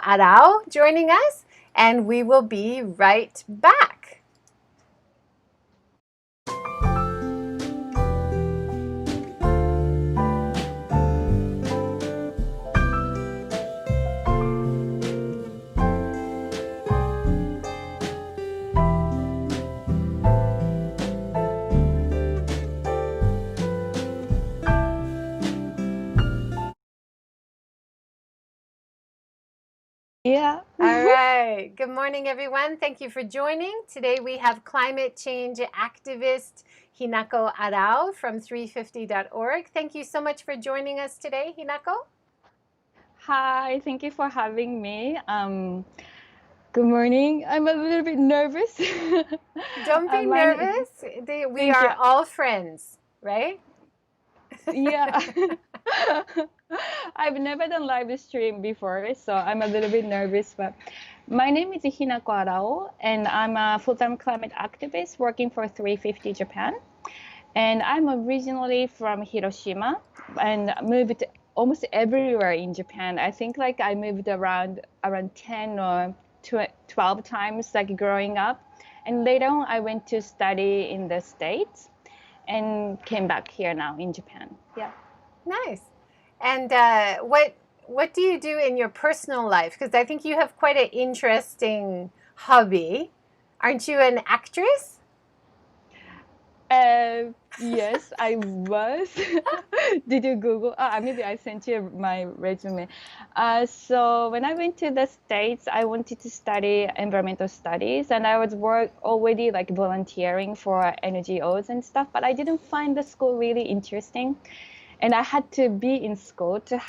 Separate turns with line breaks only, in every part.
Arao joining us, and we will be right back.
Yeah.
All right. Good morning, everyone. Thank you for joining. Today we have climate change activist Hinako Arao from 350.org. Thank you so much for joining us today, Hinako.
Hi, thank you for having me. Good morning. I'm a little bit nervous.
Don't be
My name,
nervous. We
thank you.
are all friends, right?
Yeah. I've never done live stream before, so I'm a little bit nervous, but my name is Hinako Arao, and I'm a full-time climate activist working for 350 Japan. And I'm originally from Hiroshima and moved almost everywhere in Japan. I think like I moved around 10 or 12 times like growing up. And later on I went to study in the States and came back here now in Japan. Yeah.
Nice. And what do you do in your personal life? Because I think you have quite an interesting hobby. Aren't you an actress?
Yes, I was. Did you Google? Maybe I sent you my resume. So when I went to the States, I wanted to study environmental studies, and I was work already like volunteering for NGOs and stuff, but I didn't find the school really interesting, and I had to be in school to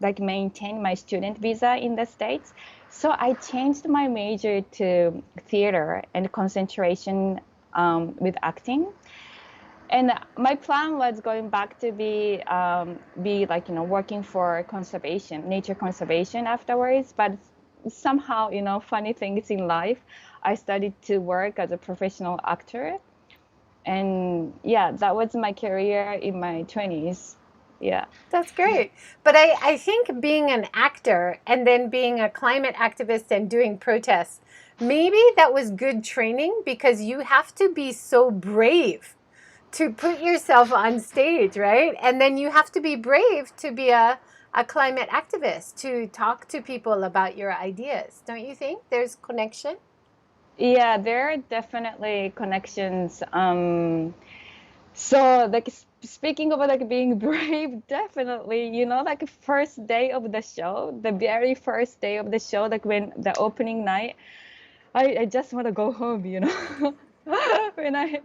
like maintain my student visa in the States. So I changed my major to theater and concentration with acting. And my plan was going back to be like working for conservation, nature conservation afterwards. But somehow funny things in life, I started to work as a professional actor, and yeah, that was my career in my 20s. Yeah.
That's great. But I think being an actor and then being a climate activist and doing protests, maybe that was good training because you have to be so brave to put yourself on stage, right? And then you have to be brave to be a climate activist, to talk to people about your ideas. Don't you think there's connection?
Yeah, there are definitely connections. So like speaking of like being brave, definitely, like first day of the show, the very first day of the show, like when the opening night, I just want to go home. When I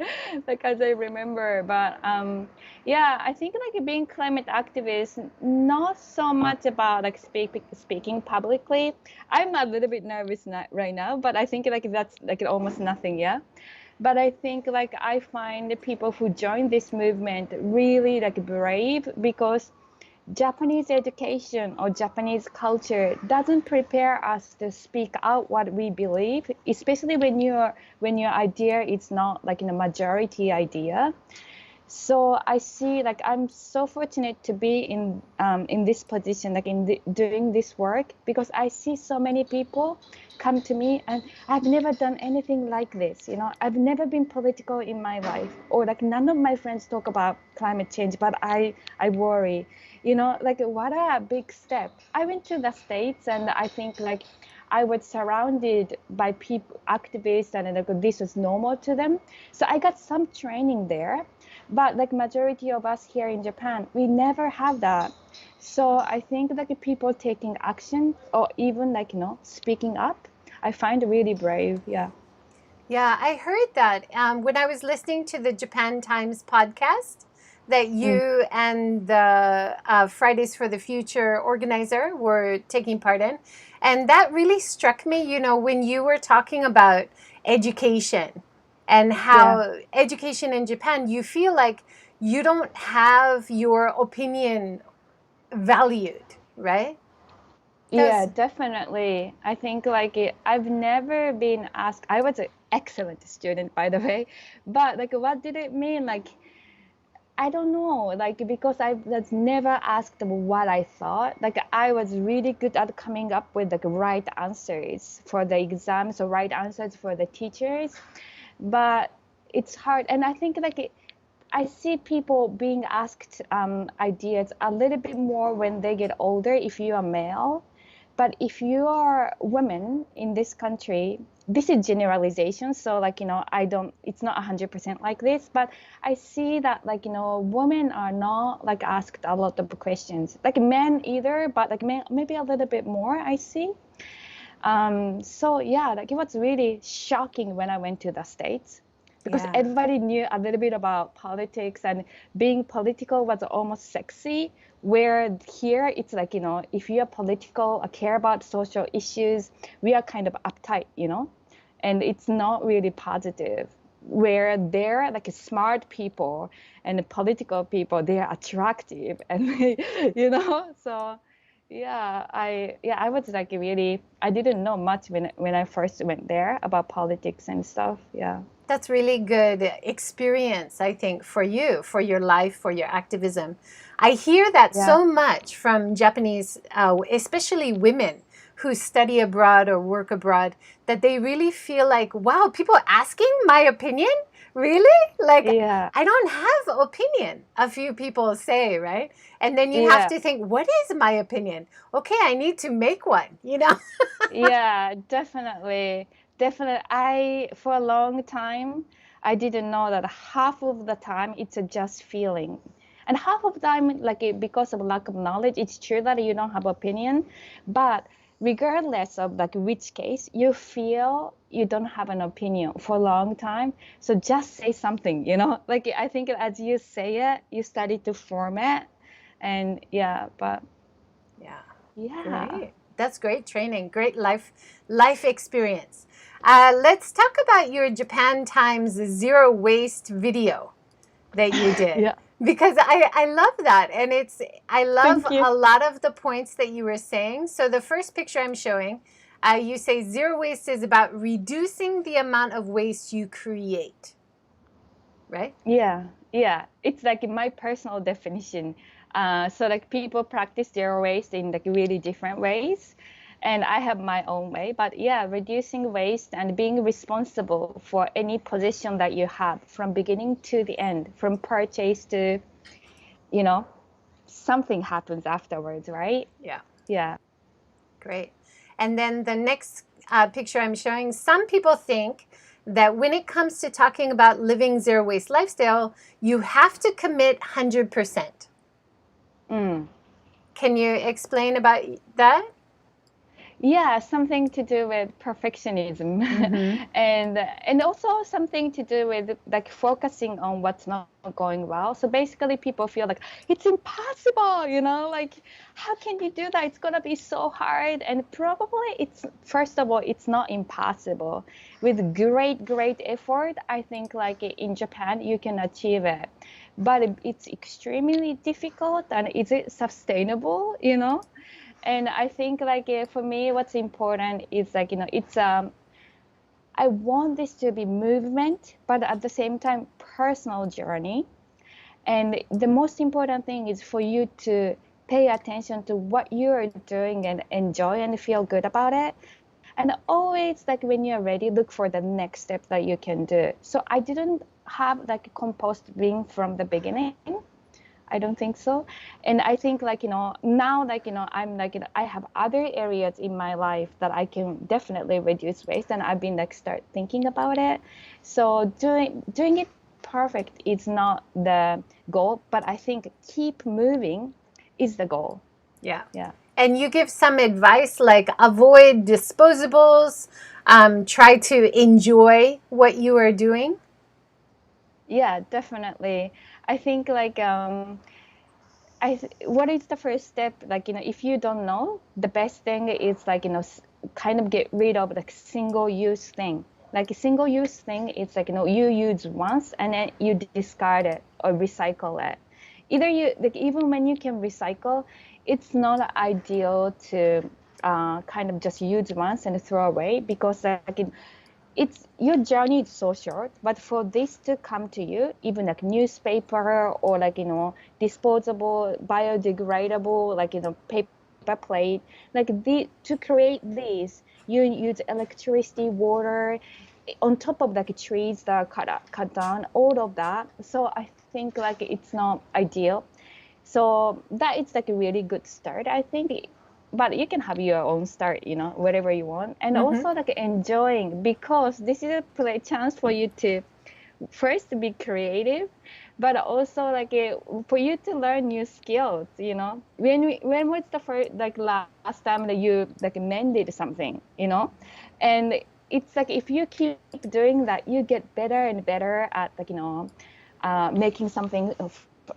like as I remember. But yeah, I think like being climate activist, not so much about like speaking publicly. I'm a little bit nervous right now, but I think like that's like almost nothing, yeah. But I think like I find the people who join this movement really like brave because Japanese education or Japanese culture doesn't prepare us to speak out what we believe, especially when your idea is not like a majority idea. So I see like I'm so fortunate to be in this position, like doing this work, because I see so many people come to me and I've never done anything like this. I've never been political in my life, or like none of my friends talk about climate change, but I worry. Like what a big step. I went to the States and I think like I was surrounded by people, activists, and like this was normal to them. So I got some training there, but like majority of us here in Japan, we never have that. So I think like people taking action or even like speaking up, I find really brave. Yeah.
Yeah, I heard that when I was listening to the Japan Times podcast that
Mm.
you and the Fridays for the Future organizer were taking part in. And that really struck me, when you were talking about education and
Yeah.
how education in Japan, you feel like you don't have your opinion valued, right?
Yeah,
That's
definitely. I think like I've never been asked. I was an excellent student, by the way, but like, what did it mean? Like, I don't know, like because I was never asked what I thought. Like I was really good at coming up with like right answers for the exams or right answers for the teachers, but it's hard. And I think like I see people being asked ideas a little bit more when they get older if you are male. But if you are women in this country, this is generalization. So like, I don't, it's not 100% like this, but I see that like, women are not like asked a lot of questions, like men either, but like men, maybe a little bit more, I see. So yeah, like it was really shocking when I went to the States because
Yeah.
everybody knew a little bit about politics and being political was almost sexy. Where here it's like, if you're political or care about social issues, we are kind of uptight, and it's not really positive. Where they're like smart people and political people, they are attractive and so I was like really, I didn't know much when I first went there about politics and stuff. Yeah.
That's really good experience, I think, for you, for your life, for your activism. I hear that
Yeah.
so much from Japanese, especially women who study abroad or work abroad, that they really feel like, wow, people asking my opinion? Really? Like,
Yeah.
I don't have opinion, a few people say, right? And then you have
Yeah.
to think, what is my opinion? Okay, I need to make one,
Yeah, definitely. Definitely. For a long time, I didn't know that half of the time it's a just feeling. And half of the time, like because of lack of knowledge, it's true that you don't have opinion. But regardless of like which case, you feel you don't have an opinion for a long time. So just say something, Like I think as you say it, you study to form it. And yeah, but
Yeah,
yeah.
great. That's great training, great life experience. Let's talk about your Japan Times zero waste video that you did
Yeah.
because I love that, and I love
Thank you.
a lot of the points that you were saying. So the first picture I'm showing, you say zero waste is about reducing the amount of waste you create, right?
Yeah, yeah. It's like my personal definition. So like people practice zero waste in like really different ways, and I have my own way. But yeah, reducing waste and being responsible for any position that you have from beginning to the end, from purchase to, you know, something happens afterwards, right?
Yeah.
Yeah.
Great. And then the next picture I'm showing, some people think that when it comes to talking about living zero waste lifestyle, you have to commit 100%.
Mm.
Can you explain about that?
Yeah, something to do with perfectionism
Mm-hmm.
and also something to do with like focusing on what's not going well. So basically people feel like it's impossible, like how can you do that? It's gonna be so hard. And probably it's first of all, it's not impossible. With great effort, I think like in Japan you can achieve it. But it's extremely difficult, and is it sustainable, And I think like for me, what's important is like, it's I want this to be movement, but at the same time, personal journey. And the most important thing is for you to pay attention to what you are doing and enjoy and feel good about it. And always like when you're ready, look for the next step that you can do. So I didn't have like a compost bin from the beginning. I don't think so. And I think like, now like, I'm like, I have other areas in my life that I can definitely reduce waste, and I've been like start thinking about it. So doing it perfect is not the goal, but I think keep moving is the goal.
Yeah.
Yeah.
And you give some advice like avoid disposables, try to enjoy what you are doing.
Yeah, definitely. I think like what is the first step? Like, if you don't know, the best thing is like, kind of get rid of like single use thing. Like a single use thing, it's like, you use once and then you discard it or recycle it. Either you, like, even when you can recycle, it's not ideal to kind of just use once and throw away, because like it's your journey is so short, but for this to come to you, even like newspaper or like, disposable, biodegradable, like, paper plate, like to create these, you use electricity, water, on top of like trees that are cut down, all of that. So I think like it's not ideal. So that is like a really good start, I think. But you can have your own start, whatever you want. And
Mm-hmm.
also like enjoying, because this is a play chance for you to first be creative, but also like for you to learn new skills, when was the first like last time that you like mended something, and it's like if you keep doing that, you get better and better at like making something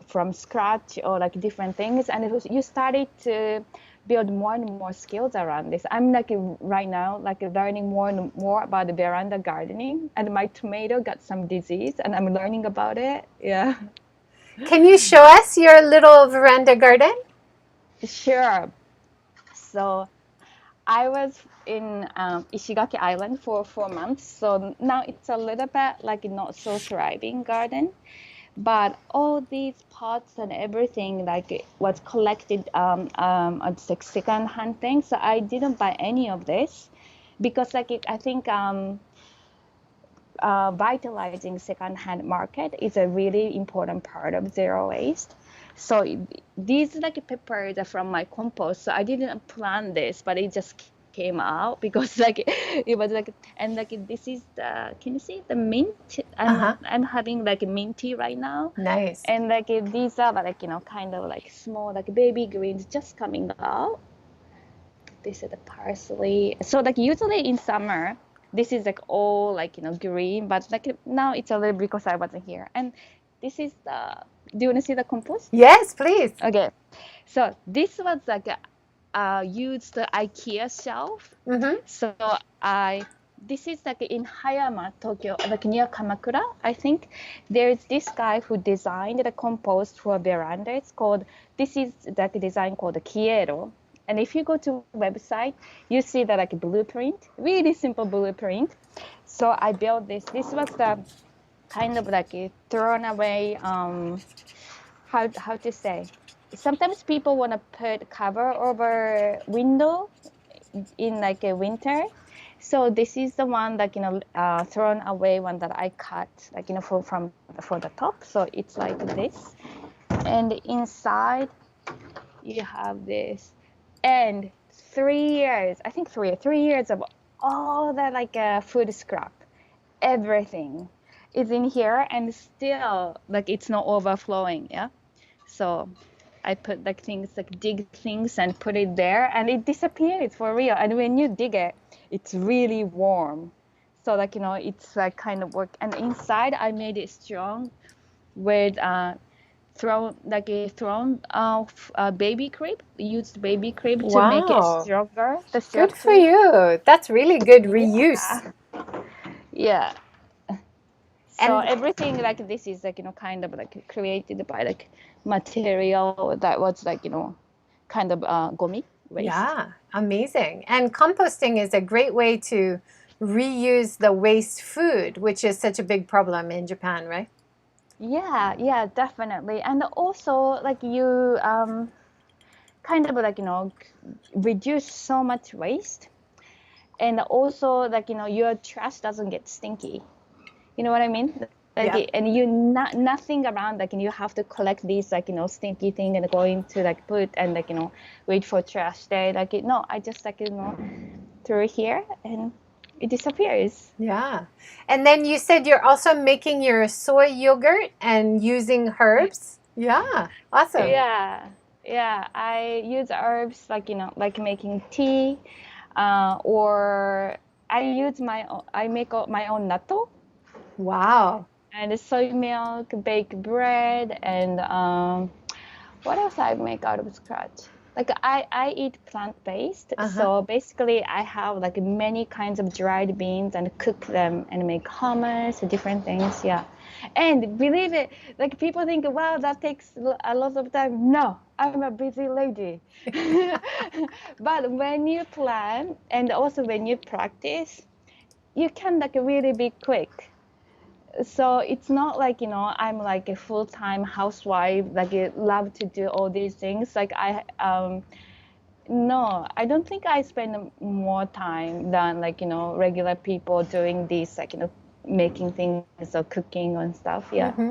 from scratch or like different things, and you started to build more and more skills around this. I'm like right now like learning more and more about the veranda gardening, and my tomato got some disease and I'm learning about it. Yeah.
Can you show us your little veranda garden?
Sure. So I was in Ishigaki Island for 4 months, so now it's a little bit like not so thriving garden. But all these pots and everything like was collected on second-hand things. So I didn't buy any of this because like I think vitalizing second-hand market is a really important part of zero waste. So these like peppers are from my compost. So I didn't plan this, but it just came out because like it was like, and like this is the, can you see the mint?
Uh-huh.
I'm having like minty right now.
Nice.
And like these are like kind of like small like baby greens just coming out. This is the parsley. So like usually in summer, this is like all like green, but like now it's a little because I wasn't here. And this is the. Do you want to see the compost?
Yes, please.
Okay. So this was like used IKEA shelf.
Mm-hmm.
So this is like in Hayama, Tokyo, like near Kamakura, I think. There's this guy who designed the compost for veranda. This is like a design called the Kiero. And if you go to website, you see the like blueprint, really simple blueprint. So I built this. This was the kind of like a thrown away, how to say. Sometimes people want to put cover over window in like a winter. So this is the one that thrown away one that I cut like for the top. So it's like this, and inside you have this, and 3 years, I think 3 years of all the like food scrap, everything is in here, and still like it's not overflowing. Yeah. So I put like things like dig things and put it there, and it disappeared for real. And when you dig it, it's really warm. So like it's like kind of work. And inside I made it strong with baby crib, used baby crib to make it
Wow.
stronger. The
Good for
structure.
you. That's really good reuse.
Yeah. Yeah. So
And
everything like this is like kind of like created by like material that was like kind of gomi waste.
yeah, amazing. And composting is a great way to reuse the waste food, which is such a big problem in Japan, right?
Yeah, definitely. And also like you kind of like reduce so much waste, and also like your trash doesn't get stinky. You know what I mean? Like,
Yeah.
and you nothing around, like, you have to collect these, like, stinky thing and going to, like, put and, like, wait for trash day. Like, no, I just, like, throw it here and it disappears.
Yeah. And then you said you're also making your soy yogurt and using herbs. Yeah. Awesome.
Yeah, I use herbs, like, like making tea, or I make my own natto.
Wow.
And soy milk, baked bread, and what else I make out of scratch? Like I eat plant-based,
Uh-huh.
so basically I have like many kinds of dried beans and cook them and make hummus, different things. Yeah, and believe it, like people think, wow, that takes a lot of time. No, I'm a busy lady. But when you plan and also when you practice, you can like really be quick. So it's not like, I'm like a full-time housewife, like I love to do all these things. Like no, I don't think I spend more time than like, regular people doing these, like, making things or cooking and stuff. Yeah.
Mm-hmm.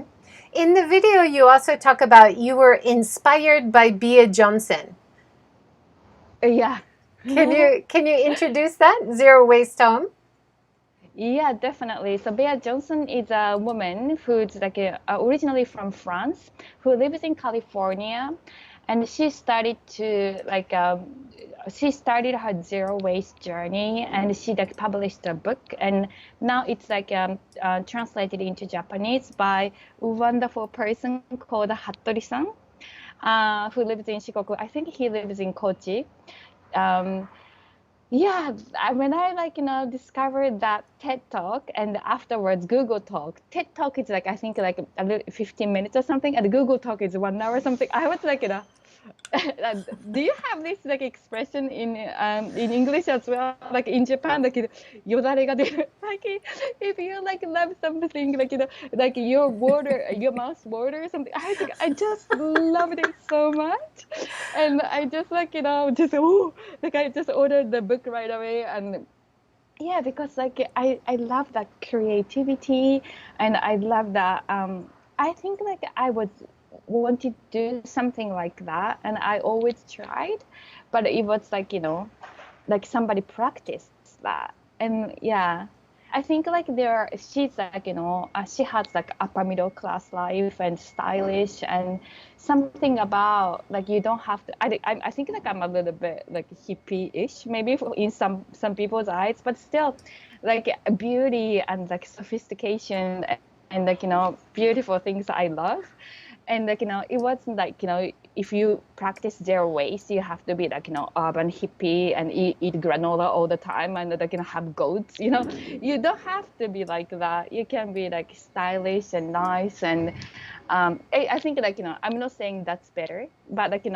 In the video, you also talk about you were inspired by Bea Johnson.
Yeah.
Can you introduce that Zero Waste Home?
Yeah, definitely. So Bea Johnson is a woman who's like originally from France, who lives in California, and she started to like she started her zero waste journey, and she like published a book, and now it's like translated into Japanese by a wonderful person called Hattori-san, who lives in Shikoku. I think he lives in Kochi. Um, yeah, when I like discovered that TED Talk and afterwards Google Talk. TED Talk is like I think like a little 15 minutes or something, and Google Talk is 1 hour or something. I was like, do you have this like expression in English as well, like in Japan, like yodare ga deru, like if you like love something like like your water, your mouth water or something. I think I just loved it so much, and I just like just like I just ordered the book right away. And yeah, because like I love that creativity, and I love that I think like I was wanted to do something like that, and I always tried, but it was like like somebody practiced that. And yeah, I think like she's like she has like upper middle class life and stylish, and something about like you don't have to. I think like I'm a little bit like hippie-ish maybe in some people's eyes, but still like beauty and like sophistication and like beautiful things I love. And like it wasn't like if you practice zero waste you have to be like urban hippie and eat granola all the time and like have goats. You don't have to be like that. You can be like stylish and nice. And I think like I'm not saying that's better, but like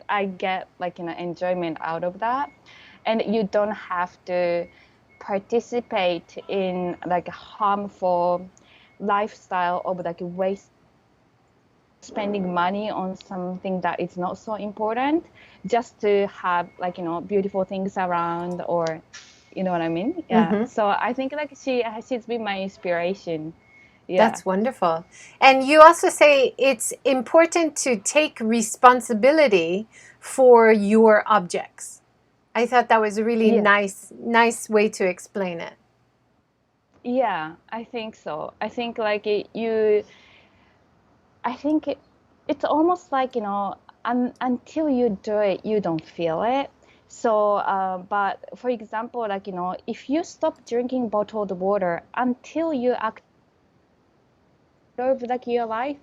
I get like enjoyment out of that. And you don't have to participate in like a harmful lifestyle of like waste, spending money on something that is not so important just to have like beautiful things around, or you know what I mean. Yeah.
Mm-hmm.
So I think like she's been my inspiration. Yeah.
That's wonderful. And you also say it's important to take responsibility for your objects. I thought that was a really
Yeah.
nice way to explain it.
Yeah, I think so. I think like it's almost like until you do it you don't feel it. So but for example, like if you stop drinking bottled water until you of like your life,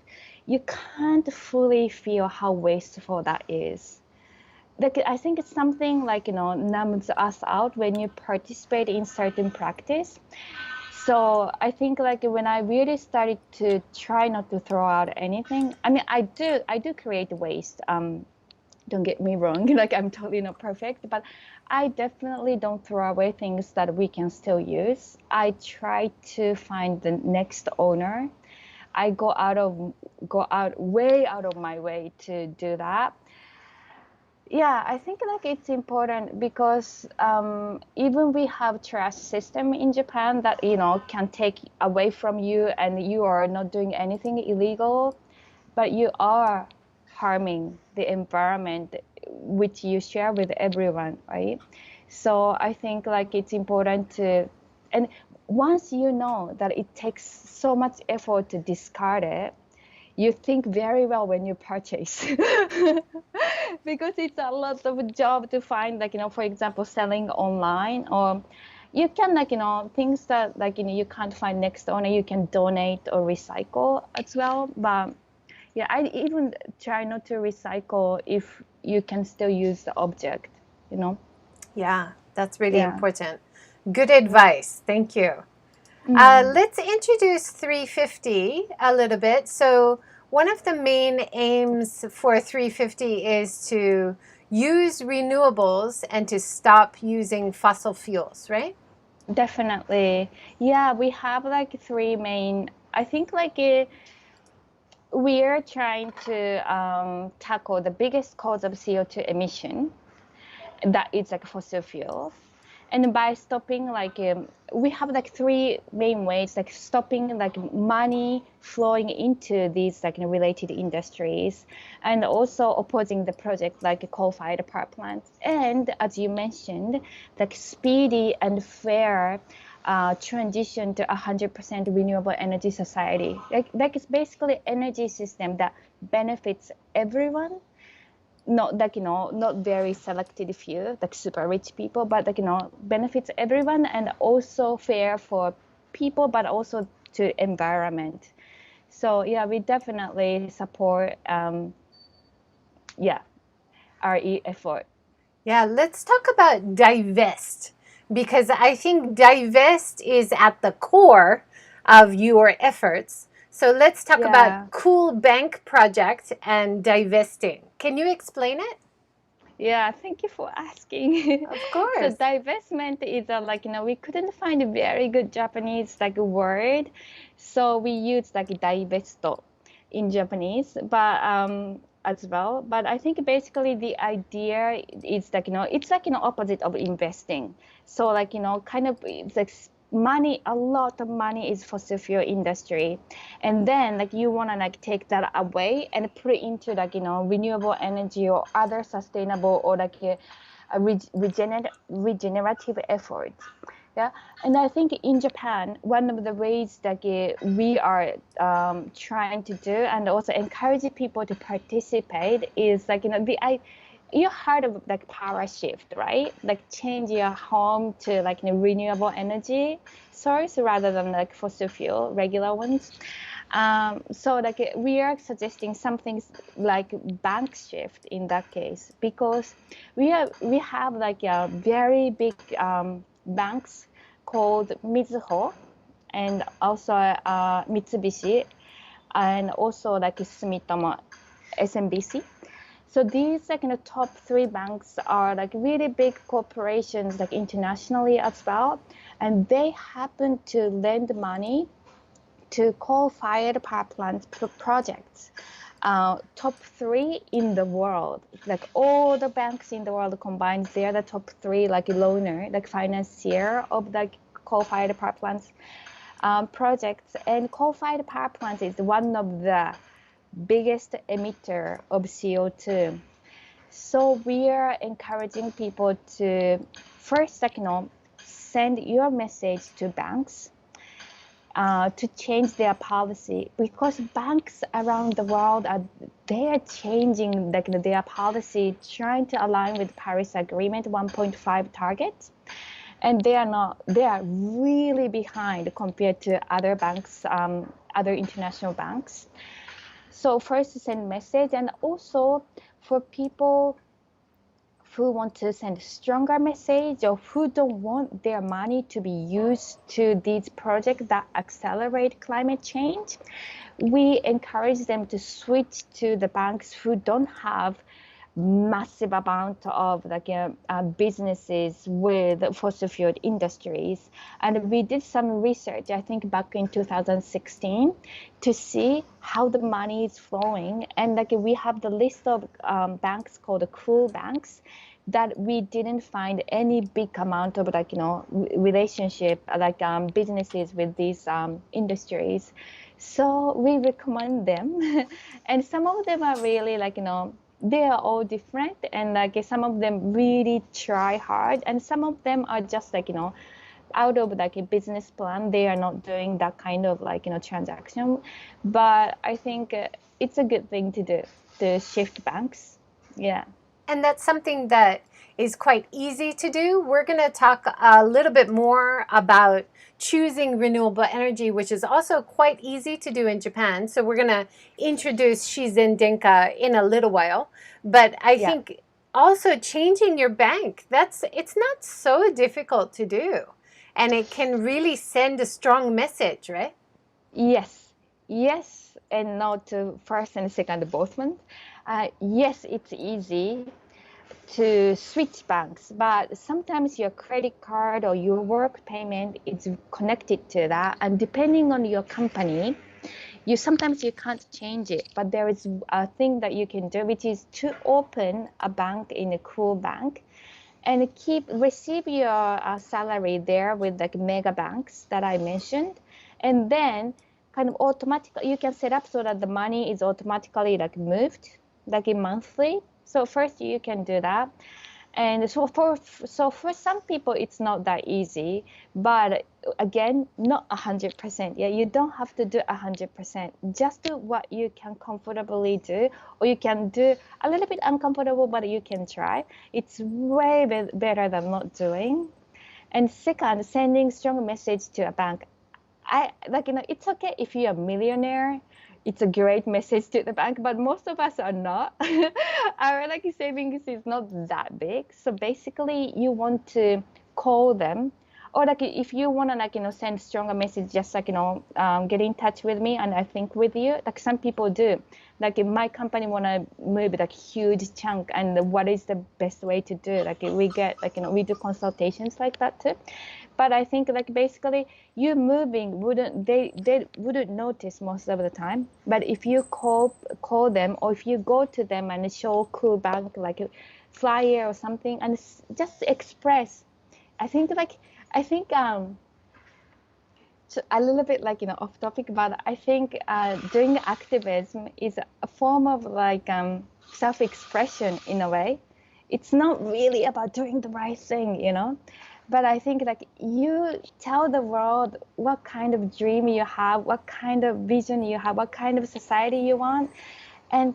you can't fully feel how wasteful that is. Like I think it's something like numbs us out when you participate in certain practice. So I think like when I really started to try not to throw out anything, I mean I do create waste. Don't get me wrong, like I'm totally not perfect, but I definitely don't throw away things that we can still use. I try to find the next owner. I go out way out of my way to do that. Yeah, I think like it's important because even we have trash system in Japan that can take away from you and you are not doing anything illegal, but you are harming the environment which you share with everyone, right? So I think like it's important to, and once you know that it takes so much effort to discard it, you think very well when you purchase because it's a lot of a job to find like for example selling online, or you can like things that like you can't find next owner, you can donate or recycle as well. But yeah, I even try not to recycle if you can still use the object, you know.
Yeah, that's really
Yeah.
important. Good advice. Thank you. Let's introduce 350 a little bit. So one of the main aims for 350 is to use renewables and to stop using fossil fuels, right?
Definitely. Yeah, we have like three main, I think like we're trying to tackle the biggest cause of CO2 emission, that is like fossil fuels. And by stopping we have like three main ways, like stopping like money flowing into these like related industries, and also opposing the project like coal-fired power plants, and as you mentioned, like speedy and fair transition to 100% renewable energy society. Like it's basically energy system that benefits everyone, not like not very selected few, like super rich people, but like benefits everyone, and also fair for people, but also to environment. So yeah, we definitely support yeah, RE effort.
Yeah, let's talk about divest because I think divest is at the core of your efforts. So let's talk about
Yeah.
Cool Bank Project and divesting. Can you explain it?
Yeah, thank you for asking.
Of
So
course.
divestment is like we couldn't find a very good Japanese like word, so we used like divesto in Japanese, but as well. But I think basically the idea is like it's like opposite of investing. So like kind of it's like money, a lot of money is fossil fuel industry, and then like you want to like take that away and put it into like renewable energy or other sustainable or like regenerative effort. Yeah, and I think in Japan, one of the ways that we are trying to do and also encourage people to participate is like you heard of like power shift, right? Like change your home to like renewable energy source rather than like fossil fuel regular ones. So like we are suggesting something like bank shift in that case, because we have like a very big banks called Mizuho, and also Mitsubishi, and also like Sumitomo SMBC. So these like top three banks are like really big corporations like internationally as well, and they happen to lend money to coal-fired power plant projects. Top three in the world, like all the banks in the world combined, they're the top three like loaner, like financier of like coal-fired power plants projects. And coal-fired power plants is one of the biggest emitter of CO2. So we are encouraging people to first, like, send your message to banks to change their policy, because banks around the world they are changing like their policy, trying to align with Paris Agreement 1.5 targets, and they are really behind compared to other banks, other international banks. So first, send message, and also for people who want to send a stronger message or who don't want their money to be used to these projects that accelerate climate change, we encourage them to switch to the banks who don't have massive amount of like businesses with fossil fuel industries. And we did some research, I think back in 2016, to see how the money is flowing. And like we have the list of banks called the cool banks, that we didn't find any big amount of like relationship like businesses with these industries. So we recommend them. And some of them are really like they are all different, and like some of them really try hard, and some of them are just like out of like a business plan, they are not doing that kind of like transaction. But I think it's a good thing to do, to shift banks. Yeah.
And that's something that is quite easy to do. We're going to talk a little bit more about choosing renewable energy, which is also quite easy to do in Japan. So we're going to introduce Shizen Denka in a little while. But I
Yeah.
think also changing your bank, it's not so difficult to do. And it can really send a strong message, right?
Yes, yes, and no to first and second both ones. Yes, it's easy to switch banks, but sometimes your credit card or your work payment is connected to that, and depending on your company, sometimes you can't change it, but there is a thing that you can do, which is to open a bank in a cool bank and receive your salary there with like mega banks that I mentioned, and then kind of automatically you can set up so that the money is automatically like moved like in monthly. So first you can do that. And so for some people it's not that easy, but again, not 100%. Yeah, you don't have to do 100%. Just do what you can comfortably do, or you can do a little bit uncomfortable, but you can try. It's way better than not doing. And second, sending strong message to a bank. It's okay if you're a millionaire. It's a great message to the bank, but most of us are not. Our like savings is not that big. So basically, you want to call them, or like if you want to send stronger message, just get in touch with me and I think with you. Like some people do. Like if my company want to move like huge chunk, and what is the best way to do? Like we get we do consultations like that too. But I think like basically you moving they wouldn't notice most of the time. But if you call them, or if you go to them and show cool bank like a flyer or something and just express, I think so a little bit off topic, but I think doing activism is a form of self-expression in a way. It's not really about doing the right thing. But I think you tell the world what kind of dream you have, what kind of vision you have, what kind of society you want, and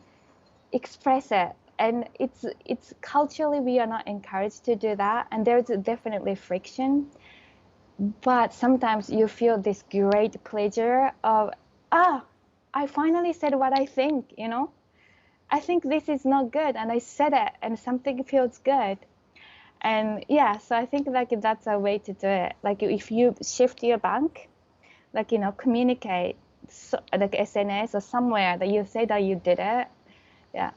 express it. And it's culturally we are not encouraged to do that, and there's definitely friction. But sometimes you feel this great pleasure of, I finally said what I think, I think this is not good, and I said it, and something feels good. And yeah, so I think that's a way to do it. Like if you shift your bank, communicate, like SNS or somewhere that you say that you did it. Yeah.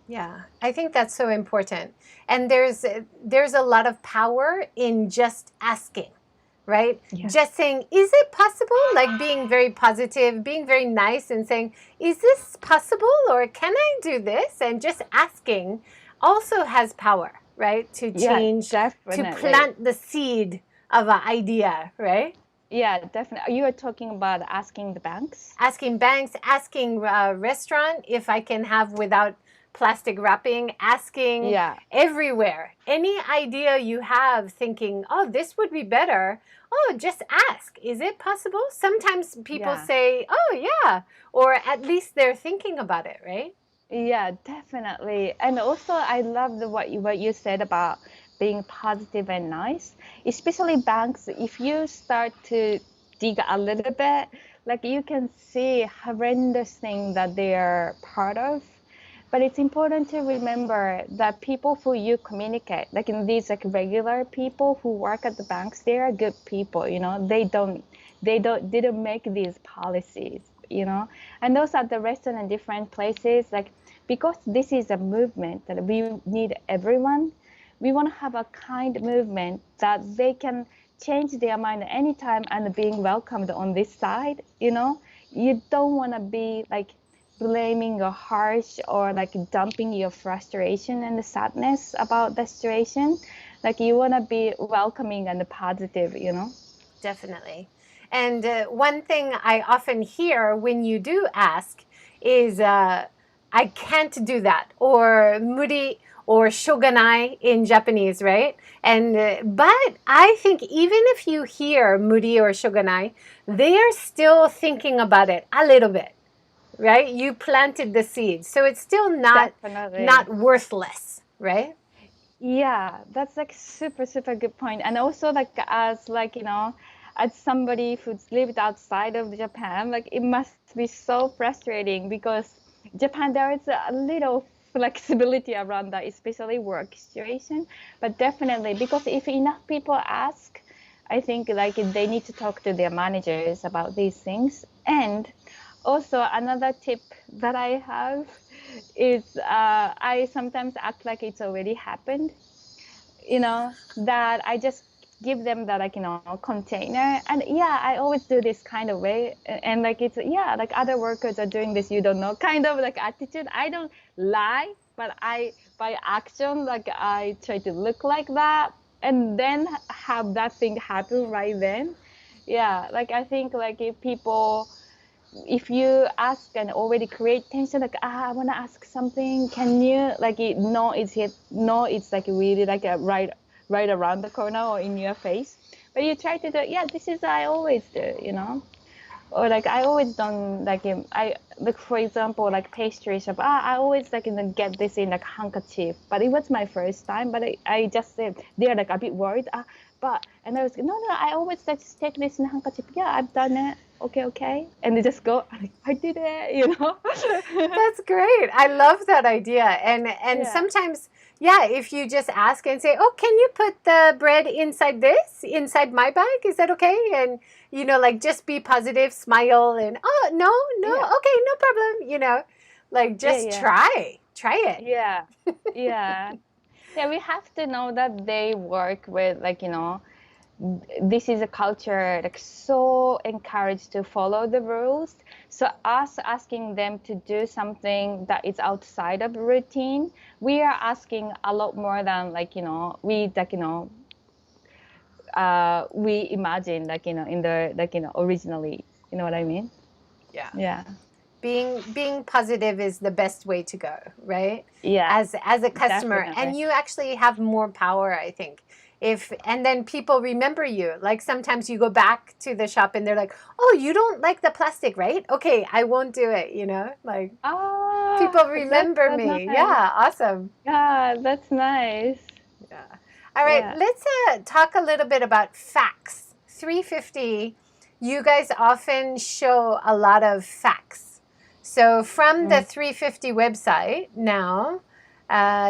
Yeah, I think that's so important. And there's a lot of power in just asking, right?
Yeah.
Just saying, is it possible? Like being very positive, being very nice and saying, is this possible, or can I do this? And just asking also has power, right? To change,
yeah,
to
definitely.
plant the seed of an idea, right?
Yeah, definitely. You are talking about asking the banks?
Asking banks, asking restaurant if I can have without plastic wrapping, asking everywhere. Any idea you have thinking, oh, this would be better, oh, just ask. Is it possible? Sometimes people say, oh, yeah, or at least they're thinking about it, right?
Yeah, definitely. And also, I love what you said about being positive and nice, especially banks. If you start to dig a little bit, like you can see horrendous thing that they are part of. But it's important to remember that people who you communicate, like in these regular people who work at the banks, they are good people. They didn't make these policies. And those at the restaurant and different places, because this is a movement that we need everyone. We want to have a kind movement that they can change their mind anytime and being welcomed on this side. You don't want to be blaming or harsh or dumping your frustration and the sadness about the situation. You want to be welcoming and positive.
Definitely. And one thing I often hear when you do ask is, I can't do that, or muri, or shoganai in Japanese, right? And but I think even if you hear muri or shoganai, they are still thinking about it a little bit, right? You planted the seed, so it's still not worthless, right?
Yeah, that's super good point. And also as somebody who's lived outside of Japan, it must be so frustrating because Japan, there is a little flexibility around that, especially work situation. But definitely, because if enough people ask, I think they need to talk to their managers about these things. And also another tip that I have, It's I sometimes act like it's already happened, that I just give them the container. And yeah, I always do this kind of way. And like it's, yeah, like other workers are doing this, you don't know, kind of like attitude. I don't lie, but I, by action, like I try to look like that and then have that thing happen right then. Yeah, like I think like if you ask and already create tension, like, I want to ask something, can you, like, no, it's like really like a right around the corner or in your face, but you try to do, yeah, this is I always do. Or like I always done, like, I like, for example, like pastry shop, I always like get this in like handkerchief, but it was my first time, but I just said they're like a bit worried, but, and I was, no, I always like just take this in handkerchief, yeah, I've done it, okay, and they just go, I did it.
That's great. I love that idea. And
Yeah,
sometimes, yeah, if you just ask and say, "Oh, can you put the bread inside this, inside my bag? Is that okay?" And like just be positive, smile, and oh, no, no,
yeah,
okay, no problem. Like
yeah,
just
yeah,
try it.
yeah, yeah, yeah. We have to know that they work with, like, this is a culture like so encouraged to follow the rules. So us asking them to do something that is outside of routine, we are asking a lot more than, like, we, like, we imagine, like, in the, like, originally, you know what I mean?
Yeah.
Yeah,
Being positive is the best way to go, right?
yeah,
As a customer,
definitely.
and you actually have more power, I think. If And then people remember you. Like sometimes you go back to the shop and they're like, "Oh, you don't like the plastic, right? Okay, I won't do it." Like
Ah,
people
that's
remember
so
me.
nice.
Yeah, awesome.
Yeah, that's nice.
Yeah. All right,
Yeah.
let's talk a little bit about facts. 350, you guys often show a lot of facts. So from the
Mm.
350 website now,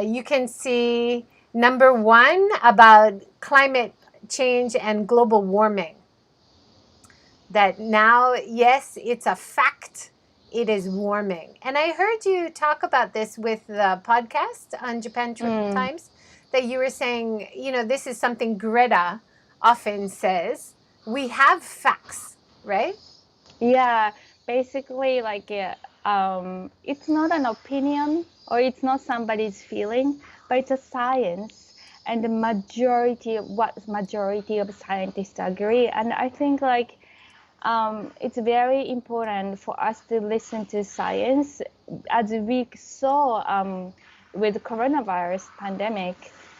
you can see number one about climate change and global warming. That now, yes, it's a fact. It is warming. And I heard you talk about this with the podcast on Japan
Mm.
Times, that you were saying, this is something Greta often says. We have facts, right?
Yeah, basically, like, it's not an opinion or it's not somebody's feeling, but it's a science, and the majority of scientists agree. And I think, like, it's very important for us to listen to science, as we saw, with coronavirus pandemic,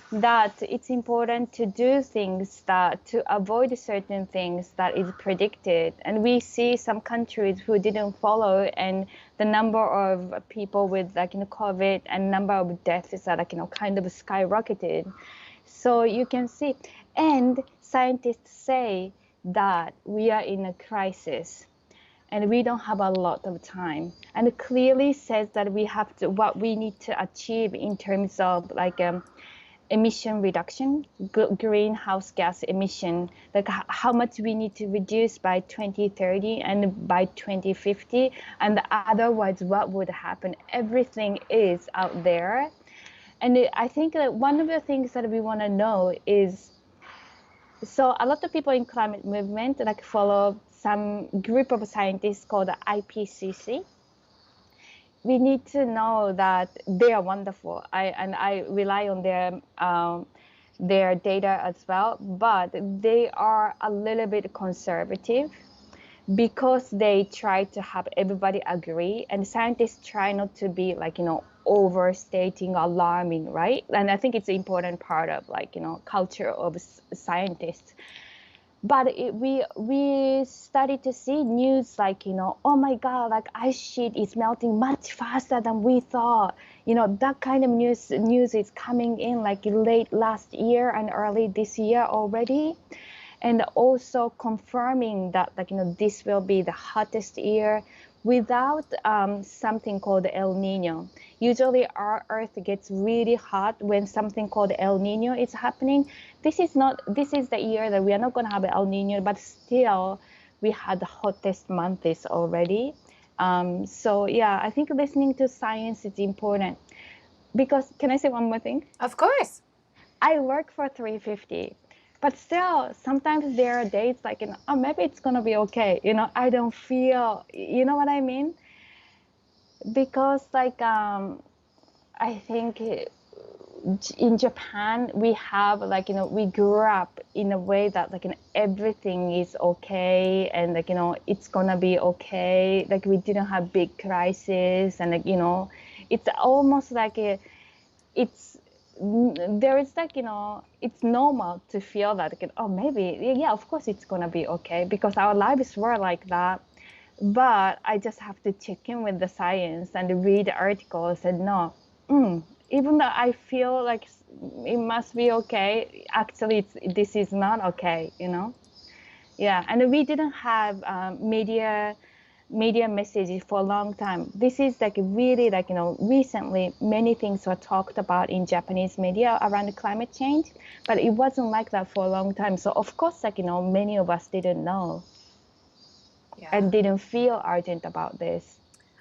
that it's important to do things, that to avoid certain things that is predicted. And we see some countries who didn't follow, and the number of people with, like, COVID, and number of deaths are, like, kind of skyrocketed. So you can see, and scientists say that we are in a crisis and we don't have a lot of time, and it clearly says that we have to, what we need to achieve in terms of, like, emission reduction, greenhouse gas emission, like how much we need to reduce by 2030 and by 2050, and otherwise what would happen. Everything is out there. And I think that one of the things that we want to know is, so a lot of people in climate movement, like, follow some group of scientists called the IPCC. We need to know that they are wonderful. I rely on their data as well, but they are a little bit conservative, because they try to have everybody agree, and scientists try not to be, like, overstating, alarming, right? And I think it's an important part of, like, culture of scientists. But we started to see news, like, oh my god, like ice sheet is melting much faster than we thought. That kind of news is coming in, like, late last year and early this year already, and also confirming that, like, this will be the hottest year without something called El Nino. Usually our earth gets really hot when something called El Nino is happening. This is the year that we are not going to have El Nino, but still we had the hottest months already. So yeah, I think listening to science is important because, can I say one more thing?
Of course.
I work for 350, but still sometimes there are days like, oh, maybe it's gonna be okay. I don't feel, you know what I mean? Because like I think in Japan we have like, we grew up in a way that like, everything is okay, and like, it's gonna be okay. Like we didn't have big crisis, and like, it's almost like there is like, it's normal to feel that like, oh, maybe, yeah, of course it's gonna be okay, because our lives were like that. But I just have to check in with the science and read articles and know, even though I feel like it must be okay, actually this is not okay, Yeah, and we didn't have media messages for a long time. This is like really like, recently many things were talked about in Japanese media around climate change, but it wasn't like that for a long time. So of course, like, many of us didn't know and didn't feel urgent about this.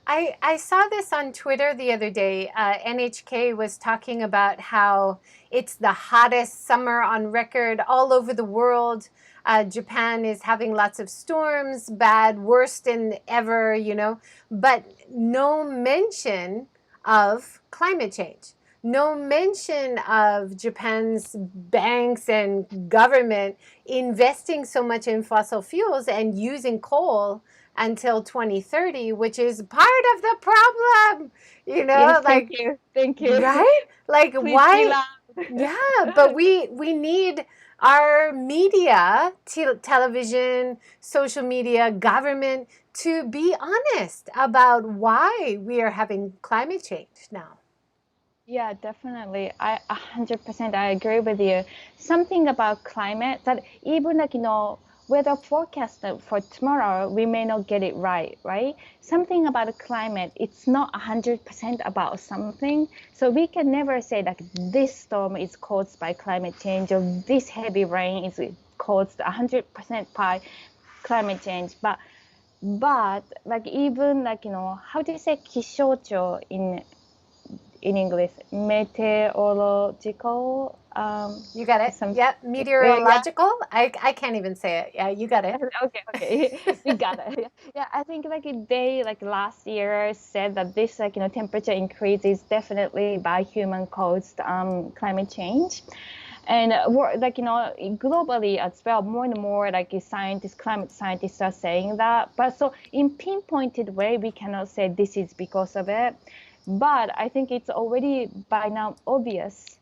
I saw this on Twitter the other day. NHK was talking about how it's the hottest summer on record all over the world. Japan is having lots of storms, bad, worst than ever, but no mention of climate change. No mention of Japan's banks and government investing so much in fossil fuels and using coal until 2030, which is part of the problem,
Yes,
like,
thank you.
right? Like,
Please be
why?
loud.
Yeah, but we need our media, television, social media, government to be honest about why we are having climate change now.
Yeah, definitely. 100% I agree with you. Something about climate that even like, weather forecast for tomorrow, we may not get it right, right? Something about the climate, it's not 100% about something. So we can never say like this storm is caused by climate change, or this heavy rain is caused 100% by climate change. But like, even like, how do you say kishocho in English? Meteorological.
You got it.
Some.
Yeah,
Yeah.
meteorological. I can't even say it. Yeah, you got it.
Okay. We got it. Yeah, I think like they like last year said that this like, temperature increase is definitely by human caused climate change. And we're like, globally as well, more and more like climate scientists are saying that. But so in pinpointed way, we cannot say this is because of it. But I think it's already by now obvious.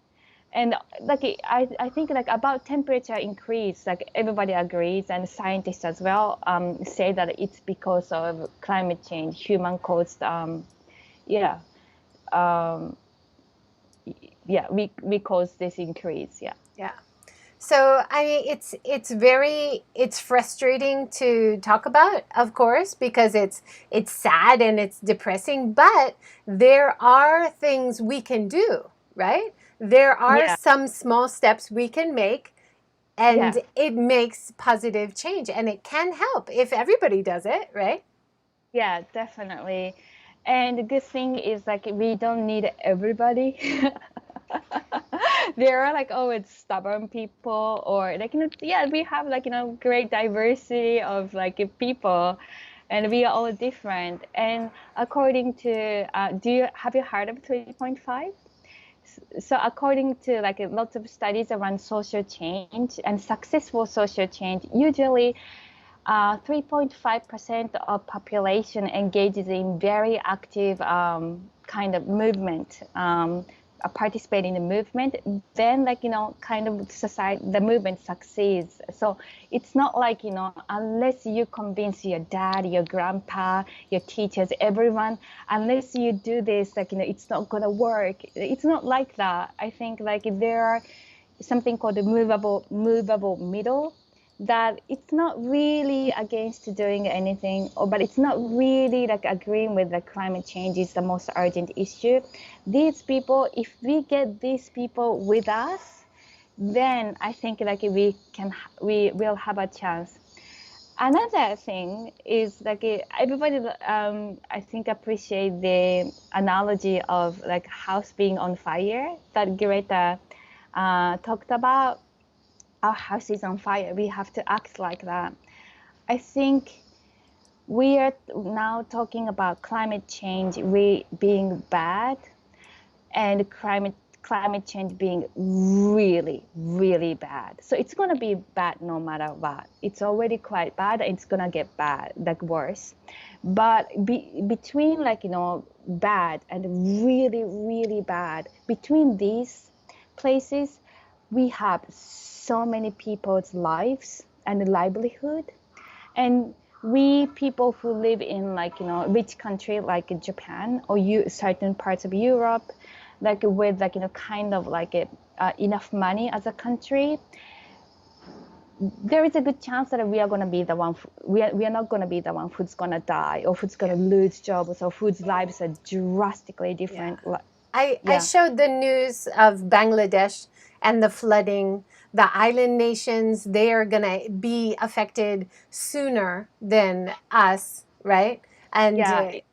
And like I think like about temperature increase, like everybody agrees, and scientists as well say that it's because of climate change, human caused. Yeah, um, yeah, we caused this increase. Yeah.
Yeah. So I mean, it's frustrating to talk about, of course, because it's sad and it's depressing. But there are things we can do, right? There are
Yeah.
some small steps we can make,
Yeah.
and it makes positive change, and it can help if everybody does it, right?
Yeah, definitely. And the good thing is like we don't need everybody. There are like always stubborn people, or like, yeah, we have like, great diversity of like people, and we are all different. And according to have you heard of 3.5? So according to like lots of studies around social change and successful social change, usually 3.5% of population engages in very active kind of movement, participate in the movement, then like, kind of society, the movement succeeds. So it's not like, unless you convince your dad, your grandpa, your teachers, everyone, unless you do this, like, it's not gonna work. It's not like that. I think like there are something called the movable middle, that it's not really against doing anything, but it's not really like agreeing with the climate change is the most urgent issue. These people, if we get these people with us, then I think like we will have a chance. Another thing is like everybody, I think appreciate the analogy of like house being on fire that Greta talked about. Our house is on fire. We have to act like that. I think we are now talking about climate change being bad and climate change being really, really bad. So it's gonna be bad no matter what. It's already quite bad. It's gonna get bad, like worse. But between like bad and really, really bad, between these places, we have so many people's lives and livelihood, and we people who live in like rich country like Japan or certain parts of Europe, like with like kind of like enough money as a country, there is a good chance that we are going to be the one we are not going to be the one who's going to die or who's going to lose jobs or whose lives are drastically different.
I showed the news of Bangladesh and the flooding. The island nations, they are going to be affected sooner than us, right? And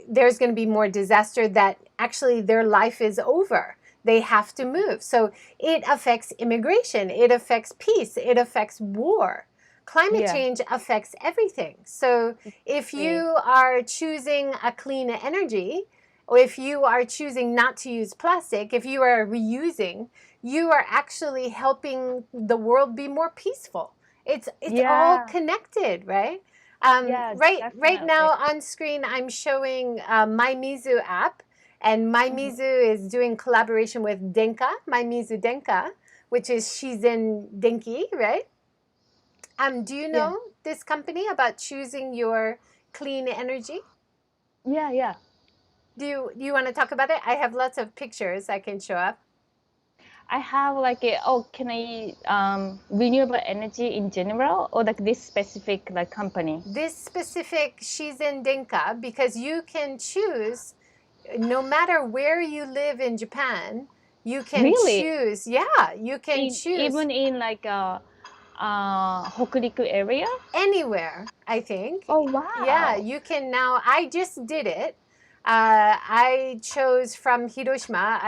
there's going to be more disaster that actually their life is over. They have to move. So it affects immigration. It affects peace. It affects war. Climate change affects everything. So if you are choosing a clean energy, or if you are choosing not to use plastic, if you are reusing, you are actually helping the world be more peaceful. It's all connected, right? Right now on screen, I'm showing My Maizu app, and My Maizu is doing collaboration with Denka, My Maizu Denka, which is Shizen Denki, right? Do you know this company about choosing your clean energy?
Yeah.
Do you want to talk about it? I have lots of pictures I can show up.
I have like can I renewable energy in general or like this specific like company?
This specific Shizen Denka, because you can choose, no matter where you live in Japan, you can choose. Yeah, you can choose.
Even in like Hokuriku area?
Anywhere, I think.
Oh, wow.
Yeah, you can now. I just did it. I chose from Hiroshima.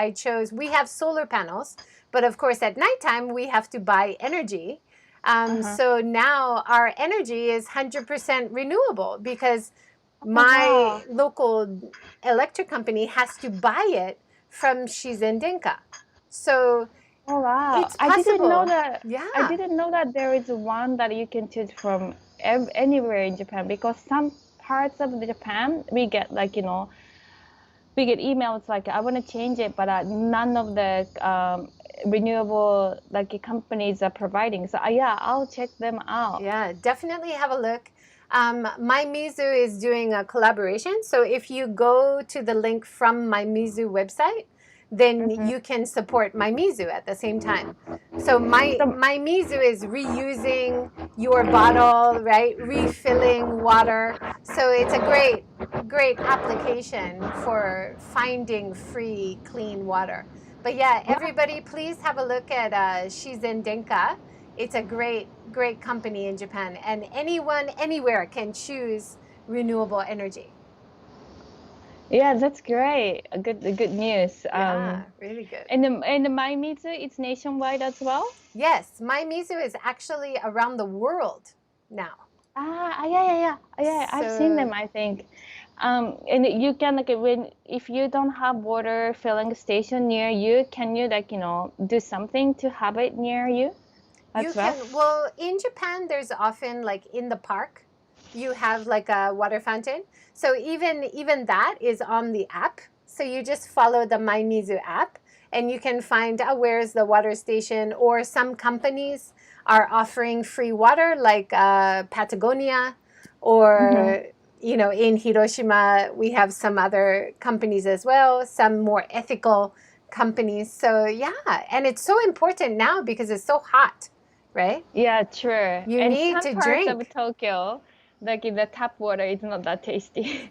We have solar panels, but of course at nighttime we have to buy energy. So now our energy is 100% renewable because my local electric company has to buy it from Shizen Denka. So
oh wow,
it's possible.
I didn't know that.
Yeah.
I didn't know that there is one that you can choose from anywhere in Japan, because some parts of the Japan we get like we get emails like I want to change it, but none of the renewable like companies are providing. So yeah, I'll check them out.
Yeah, definitely have a look. My Maizu is doing a collaboration. So if you go to the link from My Maizu website, then you can support My Maizu at the same time. So my Maizu is reusing your bottle, right? Refilling water. So it's a great application for finding free, clean water. But yeah, everybody, please have a look at Shizen Denka. It's a great company in Japan, and anyone anywhere can choose renewable energy.
Yeah, that's great. Good news.
Yeah, really good.
And the My Maizu, it's nationwide as well?
Yes, My Maizu is actually around the world now.
Yeah. I've seen them, I think. And you can like if you don't have water filling station near you, can you like do something to have it near you as well?
Well, in Japan, there's often like in the park, you have like a water fountain. So even that is on the app. So you just follow the My Maizu app, and you can find where's the water station. Or some companies are offering free water, like Patagonia, or in Hiroshima, we have some other companies as well, some more ethical companies. So yeah, and it's so important now because it's so hot, right?
Yeah, true.
You
and
need
some
to
parts
drink.
of Tokyo, like in the tap water, it's not that tasty.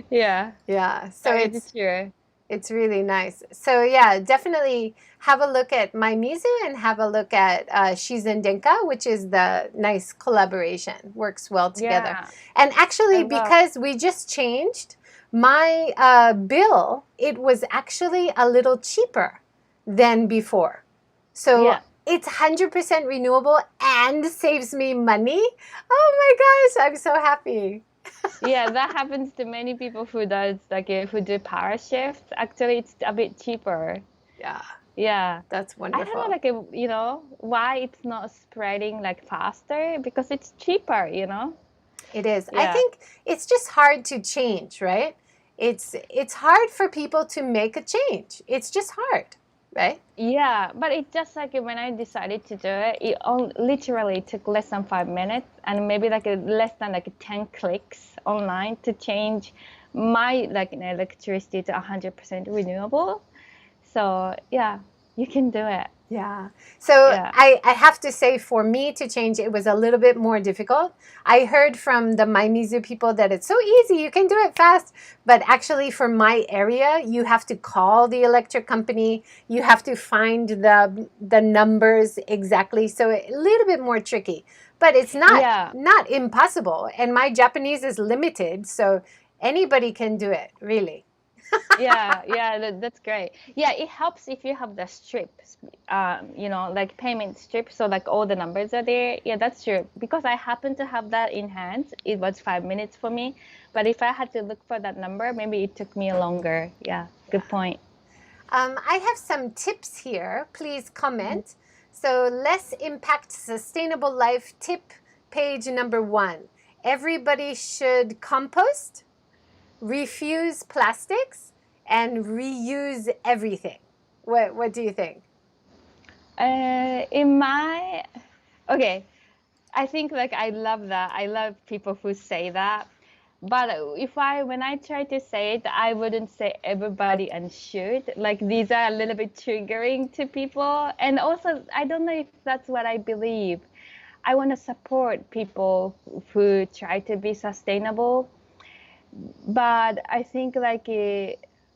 Yeah.
Yeah, so
it's true.
It's really nice. So yeah, definitely have a look at Maizu and have a look at Shizendenka, which is the nice collaboration. Works well together.
Yeah,
And
I
actually,
love.
because we just changed my bill, it was actually a little cheaper than before. So
Yeah,
it's 100% renewable and saves me money. Oh my gosh, I'm so happy.
yeah, that happens to many people who does like who do power shifts. Actually, it's a bit cheaper.
Yeah,
Yeah.
that's
I don't know,
wonderful.
like, why it's not spreading like faster because it's cheaper, you know?
It is. I
Yeah.
think it's just hard to change, right? It's hard for people to make a change. It's just hard, right?
Yeah, but it just like when I decided to do it, it literally took less than 5 minutes and maybe like less than like 10 clicks online to change my like electricity to 100% renewable. So yeah, you can do it.
Yeah. So
Yeah.
I have to say, for me to change, it was a little bit more difficult. I heard from the Maizu people that it's so easy, you can do it fast. But actually, for my area, you have to call the electric company. You have to find the numbers exactly. So a little bit more tricky. But it's
Yeah.
not impossible. And my Japanese is limited, so anybody can do it, really.
Yeah, yeah, that's great. Yeah, it helps if you have the strips, like payment strip, so like all the numbers are there. Yeah, that's true. Because I happen to have that in hand, it was 5 minutes for me. But if I had to look for that number, maybe it took me longer. Yeah,
Yeah.
good point.
I have some tips here. Please
Mhm.
comment. So, less impact sustainable life tip, page number 1. Everybody should compost, refuse plastics, and reuse everything. What do you think?
In my, okay, I think like I love that. I love people who say that. But when I try to say it, I wouldn't say everybody and should. Like these are a little bit triggering to people. And also, I don't know if that's what I believe. I want to support people who try to be sustainable, but I think like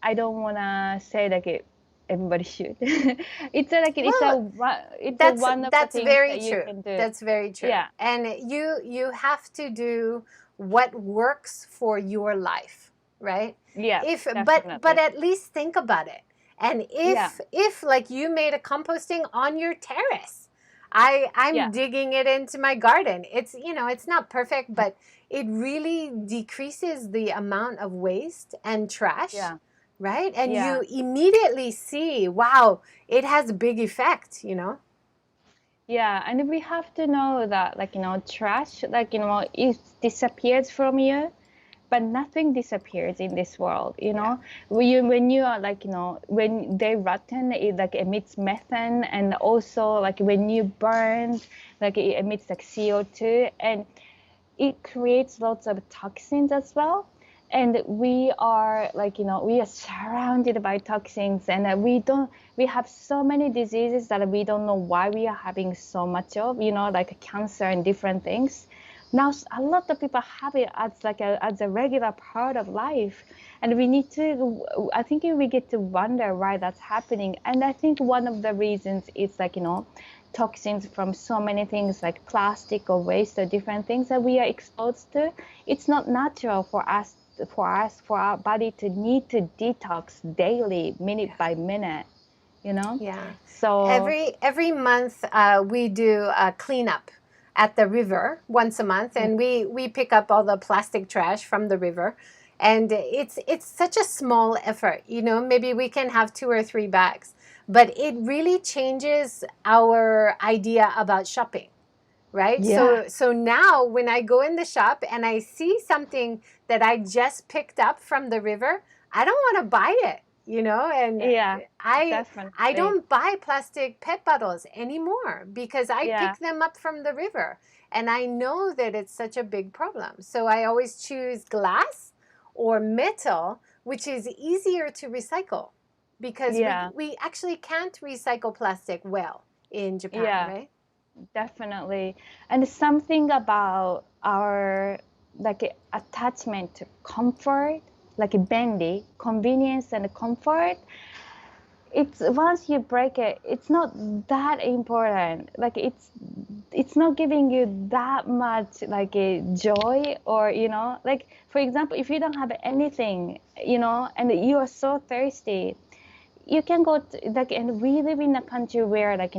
I don't want to say like everybody should.
Well,
it's a
that's
one of the
that's
things
very
that you
true.
can do.
That's very true.
Yeah.
And you have to do what works for your life, right?
Yeah,
If but
definitely.
at least think about it. And
Yeah,
if like you made a composting on your terrace, I'm
yeah,
digging it into my garden. It's not perfect, but it really decreases the amount of waste and trash,
yeah,
right? And
yeah,
you immediately see, wow, it has a big effect.
yeah. And we have to know that, like, trash, like, it disappears from you, but nothing disappears in this world,
Yeah.
when you are like, when they rotten, it like emits methane, and also like when you burn, like it emits like CO2, and it creates lots of toxins as well. And we are like, we are surrounded by toxins, and we have so many diseases that we don't know why we are having so much of, like cancer and different things. Now a lot of people have it as a regular part of life, and we need to, I think we get to wonder why that's happening. And I think one of the reasons is like, toxins from so many things like plastic or waste or different things that we are exposed to. It's not natural for our body to need to detox daily, minute
Yeah.
by minute, you know?
Yeah.
So
Every month, we do a cleanup at the river once a month,
mm,
and we pick up all the plastic trash from the river. And it's such a small effort. Maybe we can have 2 or 3 bags, but it really changes our idea about shopping, right?
yeah,
So now when I go in the shop and I see something that I just picked up from the river, I don't want to buy it. And
yeah,
I
definitely.
don't buy plastic pet bottles anymore because I
Yeah.
pick them up from the river, and I know that it's such a big problem. So I always choose glass or metal, which is easier to recycle, because we
Yeah.
we actually can't recycle plastic well in Japan,
Yeah.
right?
Definitely. And something about our like attachment to comfort. like bendy, convenience and comfort, it's once you break it, it's not that important. Like it's not giving you that much like a joy, or like for example, if you don't have anything, and you are so thirsty, you can go to, like, and we live in a country where, like,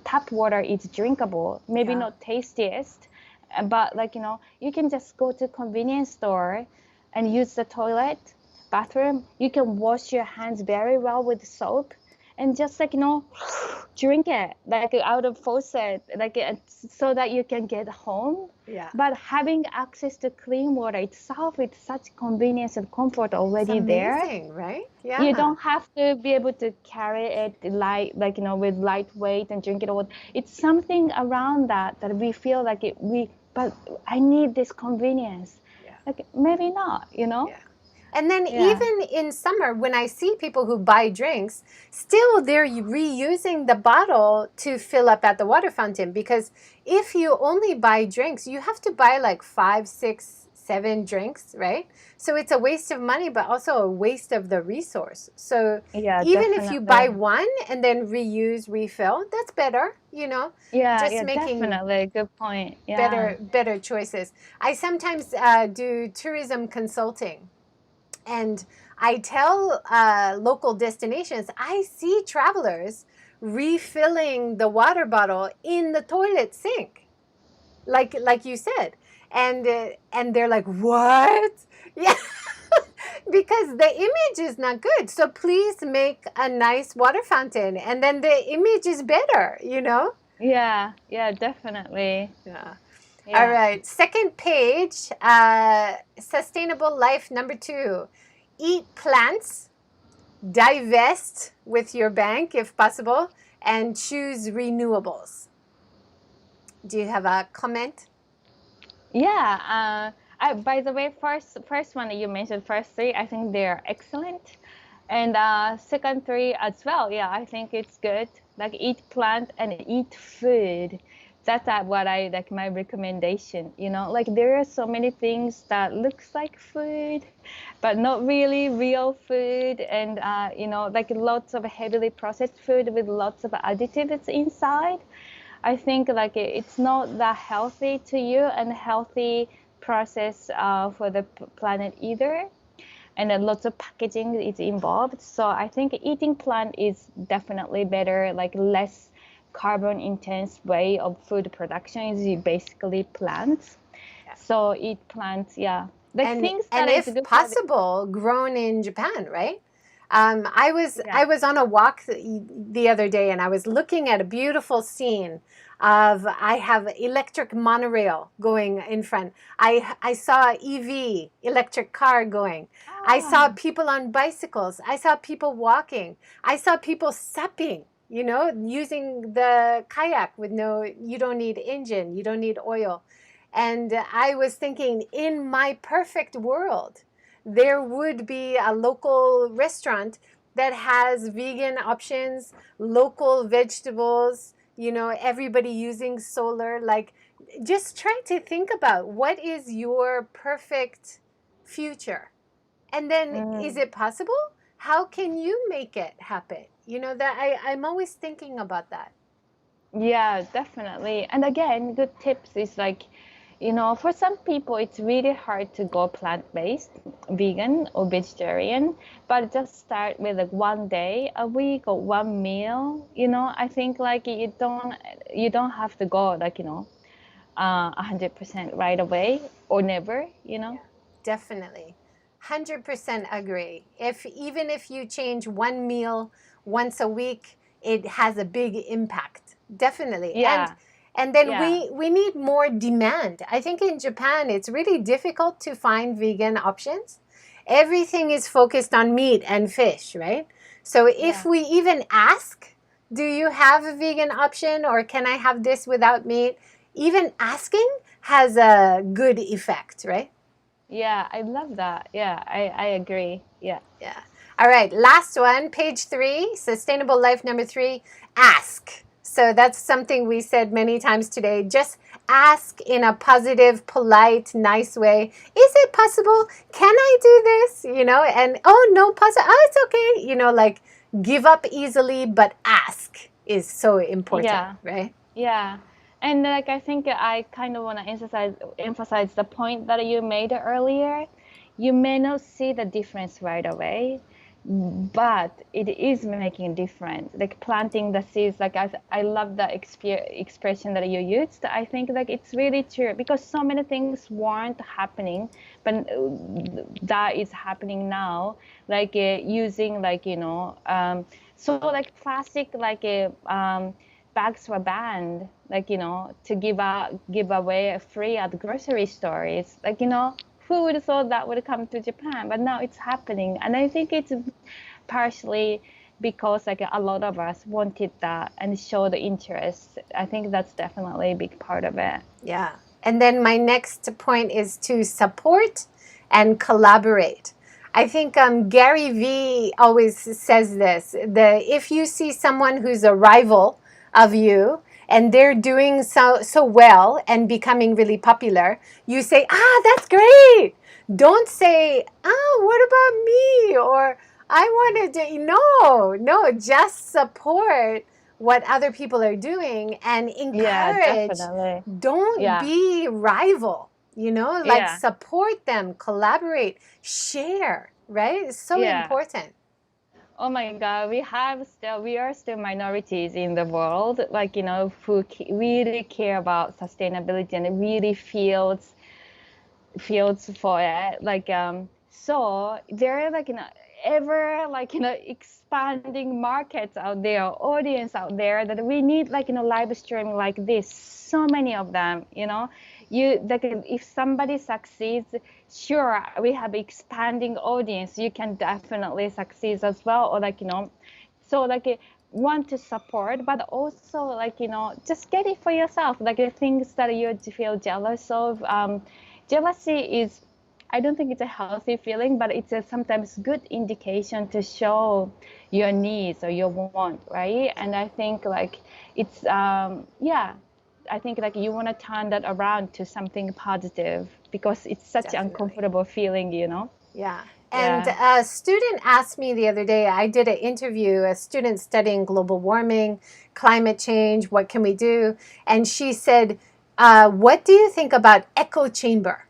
tap water is drinkable, maybe
Yeah.
not tastiest, but like, you can just go to convenience store and use the toilet, bathroom. You can wash your hands very well with soap and just, like, drink it like out of faucet, like so that you can get home.
Yeah.
But having access to clean water itself, it's such convenience and comfort
It's
already there.
amazing, right?
You
Yeah.
don't have to be able to carry it light, like, with lightweight and drink it all. It's something around that we feel like but I need this convenience.
Yeah.
Like maybe not,
Yeah. And then
Yeah.
even in summer, when I see people who buy drinks, still they're reusing the bottle to fill up at the water fountain, because if you only buy drinks, you have to buy like 5, 6, 7 drinks, right? So it's a waste of money, but also a waste of the resource. So
Yeah,
even if you buy
definitely.
one and then reuse, refill, that's better,
Yeah,
just
yeah,
making
definitely. Good point. Yeah.
better choices. I sometimes do tourism consulting. And I tell local destinations, I see travelers refilling the water bottle in the toilet sink, like you said, and they're like, "What?" Yeah, because the image is not good. So please make a nice water fountain, and then the image is better.
Yeah, yeah, definitely.
Yeah. All
Yeah.
right. Second page, sustainable life number 2. Eat plants, divest with your bank if possible, and choose renewables. Do you have a comment?
Yeah. By the way, first one that you mentioned, first three, I think they're excellent. And second three as well. Yeah, I think it's good. Like eat plant and eat food. That's what I like my recommendation. Like there are so many things that looks like food, but not really real food. And like lots of heavily processed food with lots of additives inside. I think like it's not that healthy to you and healthy process for the planet either. And then lots of packaging is involved. So I think eating plant is definitely better, like less carbon intense way of food production is basically plants.
Yeah.
So eat plants, yeah. The
And
things
and
that is
if
good for the
possible, grown in Japan, right? I was
yeah.
I was on a walk the other day, and I was looking at a beautiful scene of, I have electric monorail going in front. I saw EV electric car going. I saw
Ah,
people on bicycles. I saw people walking. I saw people supping. Using the kayak with you don't need engine, you don't need oil. And I was thinking, in my perfect world, there would be a local restaurant that has vegan options, local vegetables, everybody using solar. Like, just try to think about what is your perfect future. And then, is
mm,
it possible? How can you make it happen? That I'm always thinking about that.
yeah, definitely. And again, good tips is like, for some people, it's really hard to go plant-based, vegan or vegetarian, but just start with like one day a week or one meal. I think like you don't have to go like, 100% right away or never.
Definitely. 100% agree. Even if you change one meal once a week, it has a big impact. Definitely. And
Yeah,
and then
yeah,
we need more demand. I think in Japan it's really difficult to find vegan options. Everything is focused on meat and fish, right? So if
yeah.
we even ask, do you have a vegan option, or can I have this without meat? Even asking has a good effect, right?
Yeah, I love that. Yeah, I agree. Yeah.
Yeah. All right. Last one, page 3, sustainable life number 3, ask. So that's something we said many times today. Just ask in a positive, polite, nice way. Is it possible? Can I do this? And oh, no, possible. Oh, it's okay. Like give up easily, but ask is so important,
Yeah.
right?
Yeah. And like I think I kind of want to emphasize the point that you made earlier. You may not see the difference right away, but it is making a difference. Like planting the seeds, like I love the expression that you used. I think like it's really true because so many things weren't happening, but that is happening now. Like using like so like plastic like bags were banned, like to give away free at grocery stores. Like who would have thought that would come to Japan? But now it's happening, and I think it's partially because like a lot of us wanted that and showed interest. I think that's definitely a big part of it.
Yeah. And then my next point is to support and collaborate. I think Gary Vee always says this, if you see someone who's a rival of you and they're doing so well and becoming really popular, you say, that's great. Don't say, what about me? Or I want to do, no, just support what other people are doing and
Yeah,
encourage.
definitely.
Don't
Yeah.
be rival, like
Yeah.
support them, collaborate, share, right? It's so
Yeah.
important.
Oh my God, we are still minorities in the world, like, who really care about sustainability and really fields for it. Like, so there are like, ever like, expanding markets out there, audience out there that we need like, live streaming like this, so many of them, you like if somebody succeeds, sure, we have expanding audience, you can definitely succeed as well, or like so like want to support, but also like just get it for yourself, like the things that you feel jealous of. Jealousy is, I don't think it's a healthy feeling, but it's a sometimes good indication to show your needs or your want, right? And I think like it's yeah, I think like you want to turn that around to something positive because it's such an
Definitely.
uncomfortable feeling,
Yeah. And
Yeah.
a student asked me the other day, I did an interview, a student studying global warming, climate change, what can we do? And she said, what do you think about echo chamber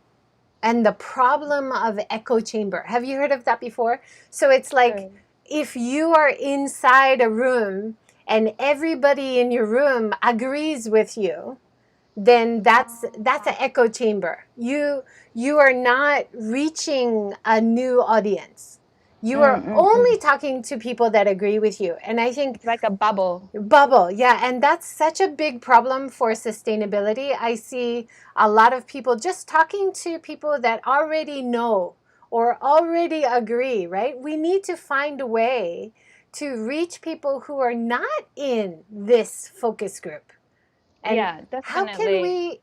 and the problem of echo chamber? Have you heard of that before? So it's like if you are inside a room and everybody in your room agrees with you, then that's an echo chamber. You are not reaching a new audience. You are only talking to people that agree with you. And I think
It's like a bubble.
bubble, yeah, and that's such a big problem for sustainability. I see a lot of people just talking to people that already know or already agree, right? We need to find a way to reach people who are not in this focus group. And
Yeah,
how can
definitely.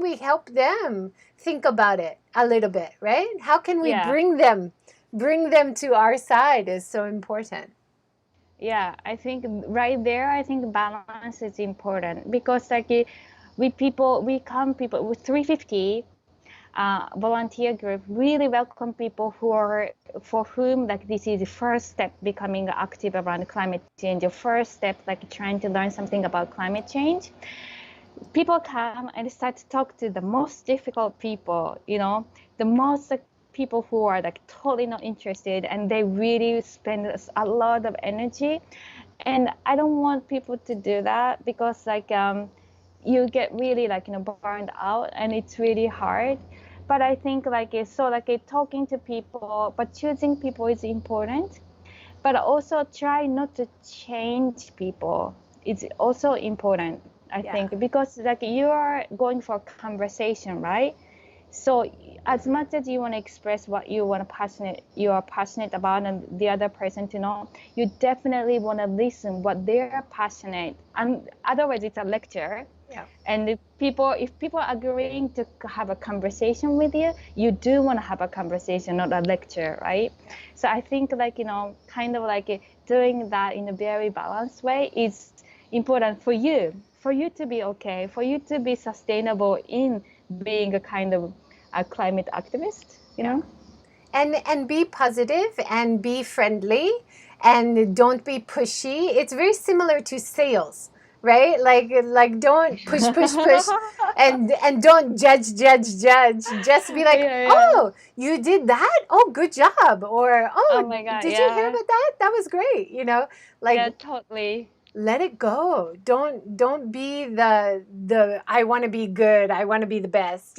we help them think about it a little bit, right? How can we
Yeah.
bring them to our side is so important.
Yeah, I think right there, I think balance is important because like we come people with 350 volunteer group really welcome people who are for whom like this is the first step becoming active around climate change, the first step like trying to learn something about climate change. People come and start to talk to the most difficult people, the most like, people who are like totally not interested and they really spend a lot of energy. And I don't want people to do that because like you get really like burned out and it's really hard. But I think like so like talking to people, but choosing people is important, but also try not to change people. It's also important, I
Yeah.
think, because like you are going for conversation, right? So as much as you want to express what you are passionate about and the other person to know, you definitely want to listen what they're passionate, and otherwise it's a lecture.
Yeah.
And if people are agreeing to have a conversation with you, you do want to have a conversation, not a lecture, right?
Yeah.
So I think like kind of like doing that in a very balanced way is important for you, for you to be okay, for you to be sustainable in being a kind of a climate activist, you know?
And be positive and be friendly and don't be pushy. It's very similar to sales, right? Like don't push and don't judge. Just be like,
Yeah, yeah.
oh, you did that, oh, good job, or
Oh
oh,
my God,
did you hear
yeah.
about that, that was great, like
Yeah, totally.
let it go. Don't be the I want to be good, I want to be the best,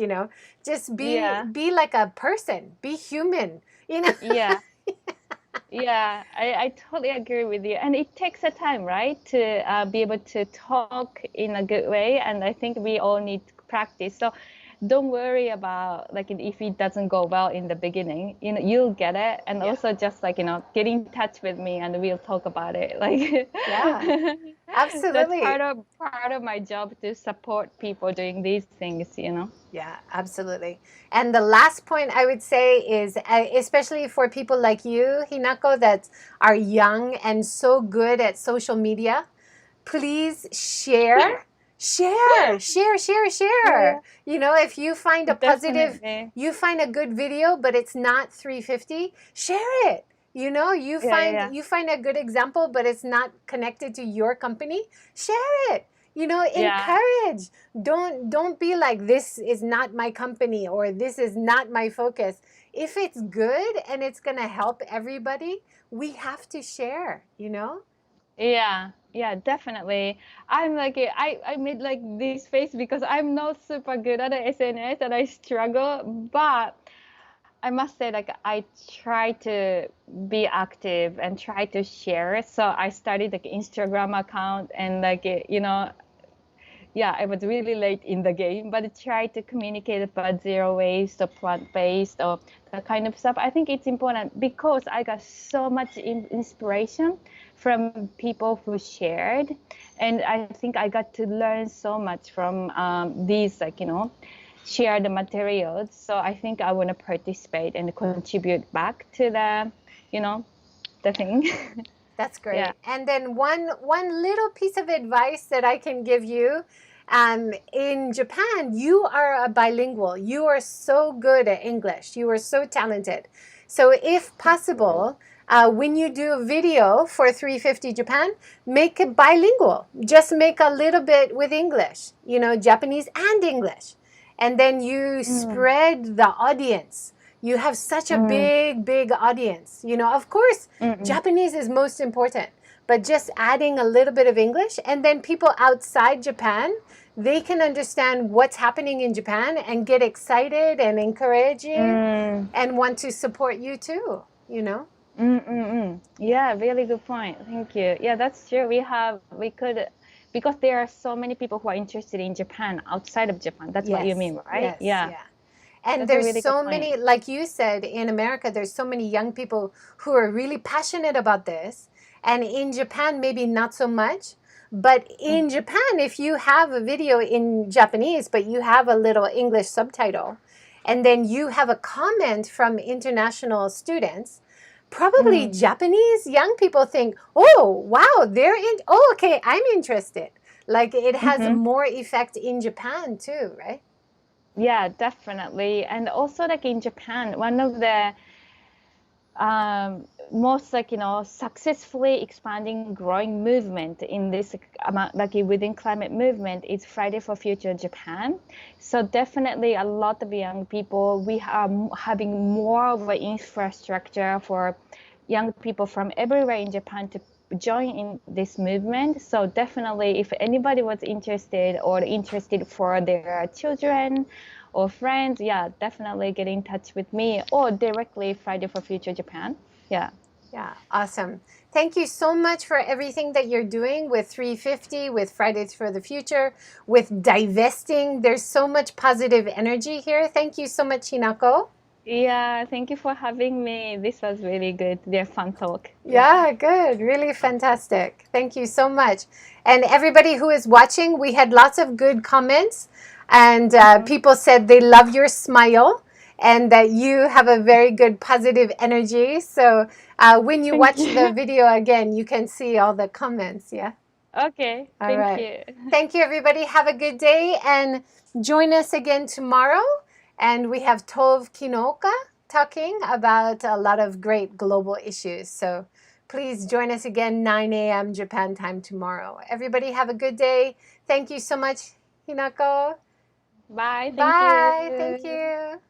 just
Yeah,
be like a person, be human, you know
yeah. Yeah, I totally agree with you. And it takes a time, right, to be able to talk in a good way. And I think we all need practice. So don't worry about like if it doesn't go well in the beginning, you'll get it. And
Yeah.
also just like, get in touch with me and we'll talk about it. Like
Yeah,
that's
absolutely.
part of my job to support people doing these things.
Yeah, absolutely. And the last point I would say is, especially for people like you, Hinako, that are young and so good at social media, please
Yeah, yeah,
share. If you find a positive,
definitely.
you find a good video, but it's not 350, share it. You
Yeah, yeah,
find
yeah.
you find a good example, but it's not connected to your company, share it.
Yeah.
Encourage. Don't be like, this is not my company or this is not my focus. If it's good and it's going to help everybody, we have to share.
Yeah, yeah, definitely. I'm like I made like this face because I'm not super good at the SNS and I struggle, but I must say like I try to be active and try to share. So I started like Instagram account and like yeah, I was really late in the game, but I tried to communicate about zero waste or plant-based or that kind of stuff. I think it's important because I got so much inspiration from people who shared, and I think I got to learn so much from these, like, share the materials. So I think I want to participate and contribute back to you know, the thing.
That's
Yeah.
great. And then one little piece of advice that I can give you, in Japan, you are a bilingual. You are so good at English. You are so talented. So if possible, when you do a video for 350 Japan, make it bilingual. Just make a little bit with English, Japanese and English. And then you
Mm,
spread the audience. You have such a
mm,
big audience. Of course,
mm, mm.
Japanese is most important, but just adding a little bit of English, and then people outside Japan, they can understand what's happening in Japan and get excited and encouraging
Mm.
and want to support you too.
Yeah, really good point. Thank you. Yeah, that's true. We could, because there are so many people who are interested in Japan outside of Japan. That's what you
Yes,
mean, right?
yes,
Yeah,
yeah. And
that's a
there's
really good
so
point.
many, like you said, in America, there's so many young people who are really passionate about this. And in Japan, maybe not so much. But in
Mhm.
Japan, if you have a video in Japanese, but you have a little English subtitle, and then you have a comment from international students, probably
Mm,
Japanese young people think, oh, wow, oh, okay, I'm interested. Like it has
hmm.
more effect in Japan too, right?
Yeah, definitely. And also, like in Japan, one of the most like successfully expanding growing movement in this amount, like within climate movement, is Friday for Future Japan. So definitely a lot of young people, we are having more of an infrastructure for young people from everywhere in Japan to join in this movement. So definitely if anybody was interested for their children or friends, yeah, definitely get in touch with me or directly Friday for Future Japan. Yeah.
Yeah, awesome. Thank you so much for everything that you're doing with 350, with Fridays for the Future, with divesting. There's so much positive energy here. Thank you so much, Hinako.
Yeah, thank you for having me. This was really good. They're fun talk. Yeah.
Yeah, good. Really fantastic. Thank you so much. And everybody who is watching, we had lots of good comments. And
Mhm.
people said they love your smile and that you have a very good positive energy. So when you
Thank
watch the
you.
video again, you can see all the comments. Yeah.
Okay,
All
thank
right.
you.
Thank you, everybody. Have a good day and join us again tomorrow. And we have Tove Kinoka talking about a lot of great global issues. So please join us again, 9 a.m. Japan time tomorrow. Everybody have a good day. Thank you so much, Hinako.
Bye, thank
Bye. Thank
you.
you.